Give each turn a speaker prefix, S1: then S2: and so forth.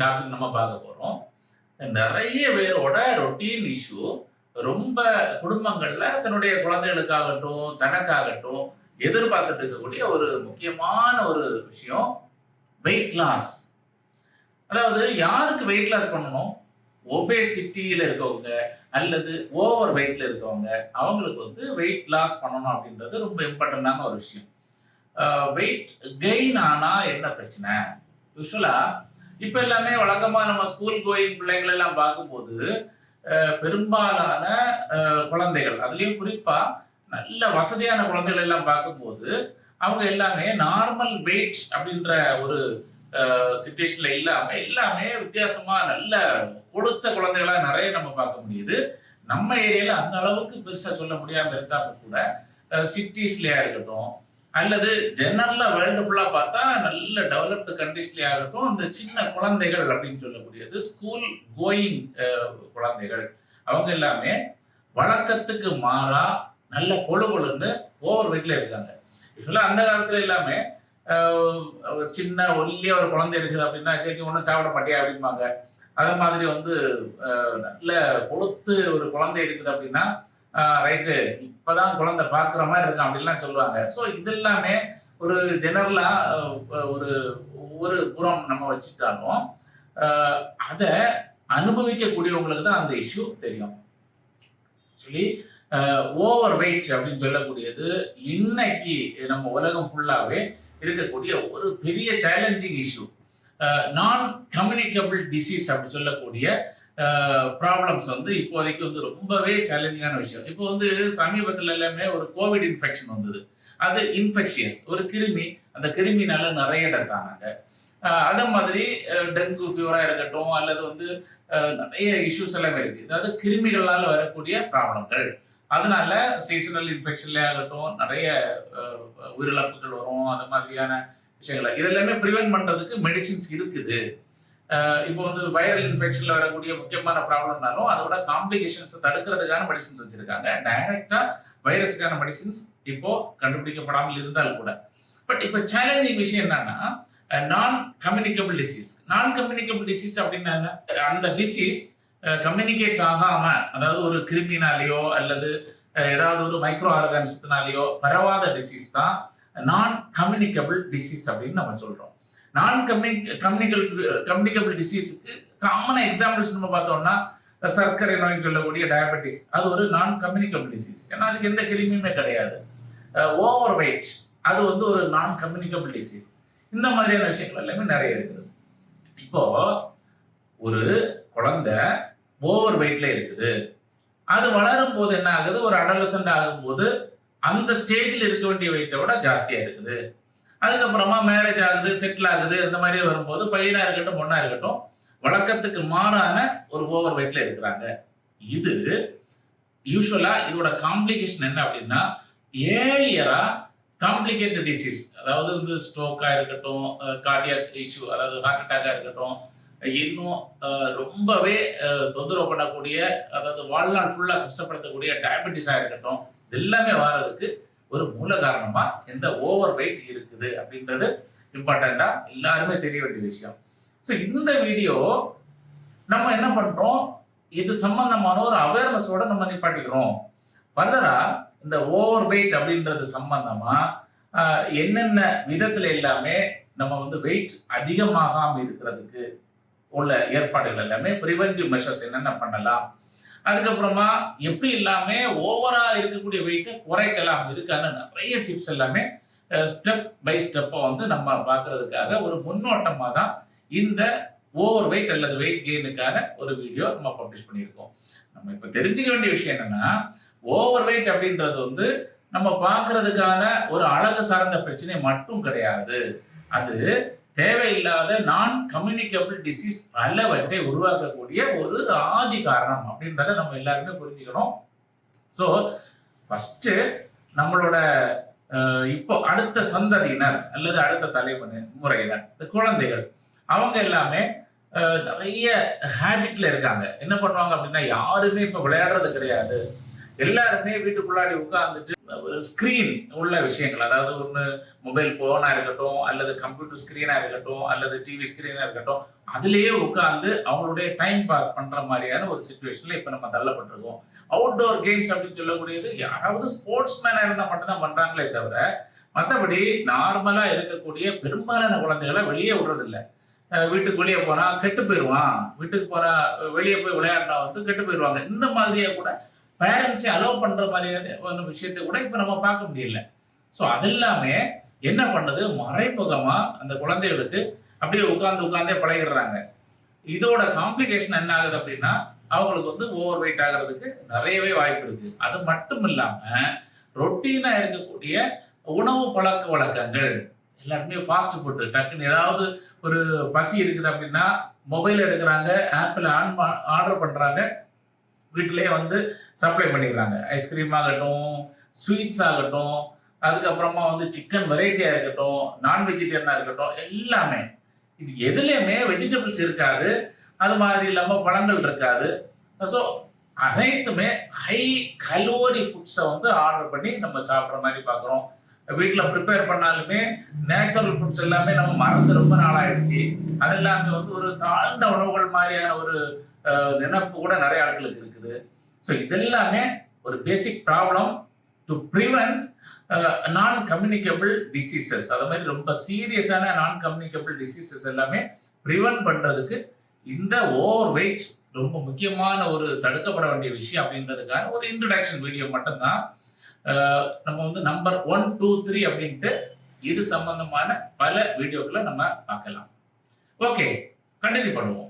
S1: Topic நம்ம பார்க்க போறோம். நிறைய பேரோட ரொட்டீன் இஷ்யூ ரொம்ப குடும்பங்கள்ல தன்னுடைய குழந்தைகளுக்காகட்டும், தனக்காகட்டும் எதிர்பார்த்துட்டு இருக்கக்கூடிய ஒரு முக்கியமான ஒரு விஷயம் வெயிட் லாஸ். அதாவது யாருக்கு வெயிட் லாஸ் பண்ணணும்? ஒபேசிட்டியில இருக்கவங்க அல்லது ஓவர் வெயிட்ல இருக்கவங்க அவங்களுக்கு வந்து வெயிட் லாஸ் பண்ணணும் அப்படின்றது ரொம்ப இம்பார்ட்டன்டான ஒரு விஷயம். வெயிட் கெயின் ஆனா என்ன பிரச்சனை? யூசுவலா இப்ப எல்லாமே வழக்கமா நம்ம ஸ்கூல் கோயிங் பிள்ளைகள் எல்லாம் பார்க்கும்போது பெரும்பாலான குழந்தைகள், அதுலயும் குறிப்பா நல்ல வசதியான குழந்தைகள் எல்லாம் பார்க்கும்போது அவங்க எல்லாமே நார்மல் வெயிட் அப்படின்ற ஒரு சிச்சுவேஷன்ல இல்லாம எல்லாமே வித்தியாசமா நல்ல கொடுத்த குழந்தைகளா நிறைய நம்ம பார்க்க முடியுது. நம்ம ஏரியால அந்த அளவுக்கு பெருசா சொல்ல முடியாம இருந்தாலும் கூட சிட்டிஸ்லயா இருக்கட்டும் அல்லது ஜெனரலா வேர்ல்டு ஃபுல்லா பார்த்தா நல்ல டெவலப்டு கண்ட்ரீஸ்லயே ஆகட்டும், அந்த சின்ன குழந்தைகள் அப்படின்னு சொல்லக்கூடியது ஸ்கூல் கோயிங் குழந்தைகள் அவங்க எல்லாமே வழக்கத்துக்கு மாறா நல்ல கொழு கொழுன்னு ஓவர் வெயிட்ல இருக்காங்க. யூஸ்வலா அந்த காலத்துல எல்லாமே ஒரு சின்ன ஒல்லியா ஒரு குழந்தை இருக்குது அப்படின்னா சரி ஒன்றும் சாப்பிட மாட்டியா அப்படிம்பாங்க. அதே மாதிரி வந்து நல்ல கொழுத்து ஒரு குழந்தை இருக்குது அப்படின்னா ரைட்டு இப்பதான் குழந்தை பார்க்குற மாதிரி இருக்கான் அப்படின்லாம் சொல்லுவாங்க. ஸோ இது எல்லாமே ஒரு ஜெனரலா ஒரு ஒரு புறம் நம்ம வச்சுட்டாலும் அதை அனுபவிக்கக்கூடியவங்களுக்கு தான் அந்த இஷ்யூ தெரியும். சொல்லி ஓவர் வெயிட் அப்படின்னு சொல்லக்கூடியது இன்னைக்கு நம்ம உலகம் ஃபுல்லாவே இருக்கக்கூடிய ஒரு பெரிய சேலஞ்சிங் இஷ்யூ. நான் கம்யூனிகபிள் டிசீஸ் அப்படின்னு சொல்லக்கூடிய ப்ராப்ளம்ஸ் வந்து இப்போதைக்கு வந்து ரொம்பவே சேலஞ்சிங்கான விஷயம். இப்போ வந்து சமீபத்தில் எல்லாமே ஒரு கோவிட் இன்ஃபெக்ஷன் வந்தது. அது இன்ஃபெக்ஷியஸ் ஒரு கிருமி, அந்த கிருமினால நிறைய இடத்தானாங்க. அதே மாதிரி டெங்கு ஃபீவரா இருக்கட்டும் அல்லது வந்து நிறைய இஷ்யூஸ் எல்லாமே இருக்கு. அதாவது கிருமிகளால் வரக்கூடிய ப்ராப்ளங்கள். அதனால சீசனல் இன்ஃபெக்ஷன்ல ஆகட்டும் நிறைய உயிரிழப்புகள் வரும். அந்த மாதிரியான விஷயங்களை இதெல்லாமே ப்ரிவென்ட் பண்றதுக்கு மெடிசின்ஸ் இருக்குது. இப்போ வந்து வைரல் இன்ஃபெக்ஷன்ல வரக்கூடிய முக்கியமான ப்ராப்ளம்னாலும் அதோட காம்ப்ளிகேஷன்ஸ் தடுக்கிறதுக்கான மெடிசின்ஸ் வச்சிருக்காங்க. டைரக்டா வைரஸுக்கான மெடிசின்ஸ் இப்போ கண்டுபிடிக்கப்படாமல் இருந்தால் கூட. பட் இப்போ சேலஞ்சிங் விஷயம் என்னன்னா நான் கம்யூனிகபிள் டிசீஸ். நான் கம்யூனிகபிள் டிசீஸ் அப்படின்னா அந்த டிசீஸ் கம்யூனிகேட் ஆகாம, அதாவது ஒரு கிருமினாலேயோ அல்லது ஏதாவது ஒரு மைக்ரோ ஆர்கானிசத்தினாலேயோ பரவாத டிசீஸ் தான் நான் கம்யூனிகபிள் டிசீஸ் அப்படின்னு நம்ம சொல்றோம். நான் கம்யூனிகபிள் டிசீஸுக்கு காமன் எக்ஸாம்பிள்ஸ் நம்ம பார்த்தோம்னா சர்க்கரை நோய்னு சொல்லக்கூடிய டயபெட்டிஸ், அது ஒரு நான் கம்யூனிகபிள் டிசீஸ். ஏன்னா அதுக்கு எந்த கிருமியுமே கிடையாது. ஓவர் வெயிட் அது வந்து ஒரு நான் கம்யூனிகபிள் டிசீஸ். இந்த மாதிரியான விஷயங்கள் எல்லாமே நிறைய இருக்குது. இப்போ ஒரு குழந்தை ஓவர் வெயிட்ல இருக்குது, அது வளரும் போது என்ன ஆகுது, ஒரு அடலசன்ட் ஆகும்போது அந்த ஸ்டேஜில் இருக்க வேண்டிய வெயிட்டை விட ஜாஸ்தியா இருக்குது. அதுக்கப்புறமா மேரேஜ் ஆகுது, செட்டில் ஆகுது, இந்த மாதிரி வரும்போது பையனா இருக்கட்டும் பொண்ணா இருக்கட்டும் வழக்கத்துக்கு மாறான ஒரு ஓவர் வெயிட்ல இருக்கிறாங்க. இது யூஸ்வலா இதோட காம்ப்ளிகேஷன் என்ன அப்படின்னா ஏர்லியரா காம்ப்ளிகேட்டட் டிசீஸ், அதாவது வந்து ஸ்ட்ரோக்கா இருக்கட்டும், கார்டியாக் இஷ்யூ அதாவது ஹார்ட் அட்டாக்கா இருக்கட்டும், இன்னும் ரொம்பவே தொந்தரவு பண்ணக்கூடிய அதாவது வாழ்நாள் ஃபுல்லா கஷ்டப்படுத்தக்கூடிய டயபெட்டிஸா இருக்கட்டும், இது எல்லாமே வர்றதுக்கு ஒரு மூல காரணமா இந்த ஓவர் வெயிட் இருக்குது அப்படின்றது இம்பார்ட்டண்டா எல்லாருமே தெரிய வேண்டிய விஷயம். ஸோ இந்த வீடியோ நம்ம என்ன பண்றோம், இது சம்பந்தமான ஒரு அவேர்னஸோட நம்ம நிப்பாட்டிக்கிறோம். ஃபர்தரா இந்த ஓவர் வெயிட் அப்படின்றது சம்பந்தமா என்னென்ன விதத்துல எல்லாமே நம்ம வந்து வெயிட் அதிகமாகாம இருக்கிறதுக்கு உள்ள ஏற்பாடுகள் எல்லாமே ப்ரிவென்டிவ் மெஷர்ஸ் என்னென்ன பண்ணலாம், அதுக்கப்புறமா எப்படி எல்லாமே ஓவரா இருக்கக்கூடிய வெயிட்டை குறைக்கலாம், இதுக்கான நிறைய டிப்ஸ் எல்லாமே ஸ்டெப் பை ஸ்டெப்பா வந்து நம்ம பார்க்கறதுக்காக ஒரு முன்னோட்டமா தான் இந்த ஓவர் வெயிட் அல்லது வெயிட் கெயினுக்கான ஒரு வீடியோ நம்ம பப்ளிஷ் பண்ணியிருக்கோம். நம்ம இப்ப தெரிஞ்சுக்க வேண்டிய விஷயம் என்னன்னா ஓவர் வெயிட் அப்படின்றது வந்து நம்ம பார்க்கறதுக்கான ஒரு அழகு சார்ந்த பிரச்சனை மட்டும் கிடையாது. அது தேவையில்லாத நான் கம்யூனிகபிள் டிசீஸ் பலவற்றை உருவாக்கக்கூடிய ஒரு ஆதி காரணம் அப்படின்றத நம்ம எல்லாருமே புரிஞ்சுக்கணும். ஸோ ஃபர்ஸ்ட் நம்மளோட இப்போ அடுத்த சந்ததியினர் அல்லது அடுத்த தலைமுறையினர் குழந்தைகள் அவங்க எல்லாமே நிறைய ஹேபிட்ல இருக்காங்க. என்ன பண்ணுவாங்க அப்படின்னா யாருமே இப்ப விளையாடுறது கிடையாது. எல்லாருமே வீட்டுக்குள்ளாடி உட்கார்ந்துட்டு ஸ்கிரீன் உள்ள விஷயங்கள், அதாவது ஒண்ணு மொபைல் ஃபோனா இருக்கட்டும், அல்லது கம்ப்யூட்டர் ஸ்கிரீனா இருக்கட்டும், அல்லது டிவி ஸ்கிரீனா இருக்கட்டும், அதிலேயே உட்கார்ந்து அவங்களுடைய டைம் பாஸ் பண்ற மாதிரியான ஒரு சிச்சுவேஷன்ல இப்ப நம்ம தள்ளப்பட்டிருக்கோம். அவுட்டோர் கேம்ஸ் அப்படின்னு சொல்லக்கூடியது யாராவது ஸ்போர்ட்ஸ் மேனா இருந்தா மட்டும் தான் பண்றாங்களே தவிர, மத்தபடி நார்மலா இருக்கக்கூடிய பெரும்பாலான குழந்தைகள வெளியே விடுறதில்ல. வீட்டுக்கு வெளிய போனா கெட்டு போயிருவான். வீட்டுக்கு போனா வெளிய போய் விளையாடினா வந்து கெட்டு போயிருவாங்க. இந்த மாதிரியே கூட பேரண்ட்ஸே அலோவ் பண்ற மாதிரியான ஒரு விஷயத்த கூட இப்ப நம்ம பார்க்க முடியல. ஸோ அதெல்லாமே என்ன பண்ணுது, மறைமுகமா அந்த குழந்தைகளுக்கு அப்படியே உட்கார்ந்தே பழகிடுறாங்க. இதோட காம்ப்ளிகேஷன் என்ன ஆகுது அப்படின்னா, அவங்களுக்கு வந்து ஓவர் வெயிட் ஆகுறதுக்கு நெறையவே வாய்ப்பு இருக்கு. அது மட்டும் இல்லாம, ரொட்டீனா இருக்கக்கூடிய உணவு பழக்கவழக்கங்கள் எல்லாருமே ஃபாஸ்ட் ஃபுட் டக்குன்னு ஏதாவது ஒரு பசி இருக்குது அப்படின்னா, மொபைல் எடுக்குறாங்க, ஆப்ல ஆர்டர் பண்றாங்க. வீட்டிலேயே வந்து சப்ளை பண்ணிடுறாங்க. ஐஸ்கிரீம் ஆகட்டும், ஸ்வீட்ஸ் ஆகட்டும், அதுக்கப்புறமா வந்து சிக்கன் வெரைட்டியா இருக்கட்டும், நான் வெஜிடேரியனா இருக்கட்டும், எல்லாமே. இது எதுலயுமே வெஜிடபிள்ஸ் இருக்காது. அது மாதிரி இல்லாம பழங்கள் இருக்காது. ஸோ அனைத்துமே ஹை கலோரி ஃபுட்ஸ வந்து ஆர்டர் பண்ணி நம்ம சாப்பிடுற மாரி பார்க்குறோம். வீட்ல பிரிப்பேர் பண்ணாலுமே நேச்சுரல் ஃபுட்ஸ் எல்லாமே நம்ம மறந்து ரொம்ப நாள் ஆயிடுச்சு. அது எல்லாமே வந்து ஒரு தாழ்ந்த உணவுகள் மாரியான ஒரு நினைப்பு கூட நெறைய ஆட்களுக்கு இருக்குது. ஸோ இதெல்லாமே ஒரு பேசிக் ப்ராப்ளம் டு பிரிவென்ட் நான் கம்யூனிகபிள் டிசீசஸ். அது மாரி ரொம்ப சீரியஸான நான் கம்யூனிகபிள் டிசீசஸ் எல்லாமே பிரிவென்ட் பண்றதுக்கு இந்த ஓவர் வெயிட் ரொம்ப முக்கியமான ஒரு தடுக்கப்பட வேண்டிய விஷயம் அப்படின்றதுக்காக ஒரு இன்ட்ரோடக்ஷன் வீடியோ மட்டும் தான். நம்ம வந்து நம்பர் 1, 2, 3 அப்படின்ட்டு இது சம்பந்தமான பல வீடியோக்கள நம்ம பார்க்கலாம். ஓகே, கன்டின்யூ பண்ணுவோம்.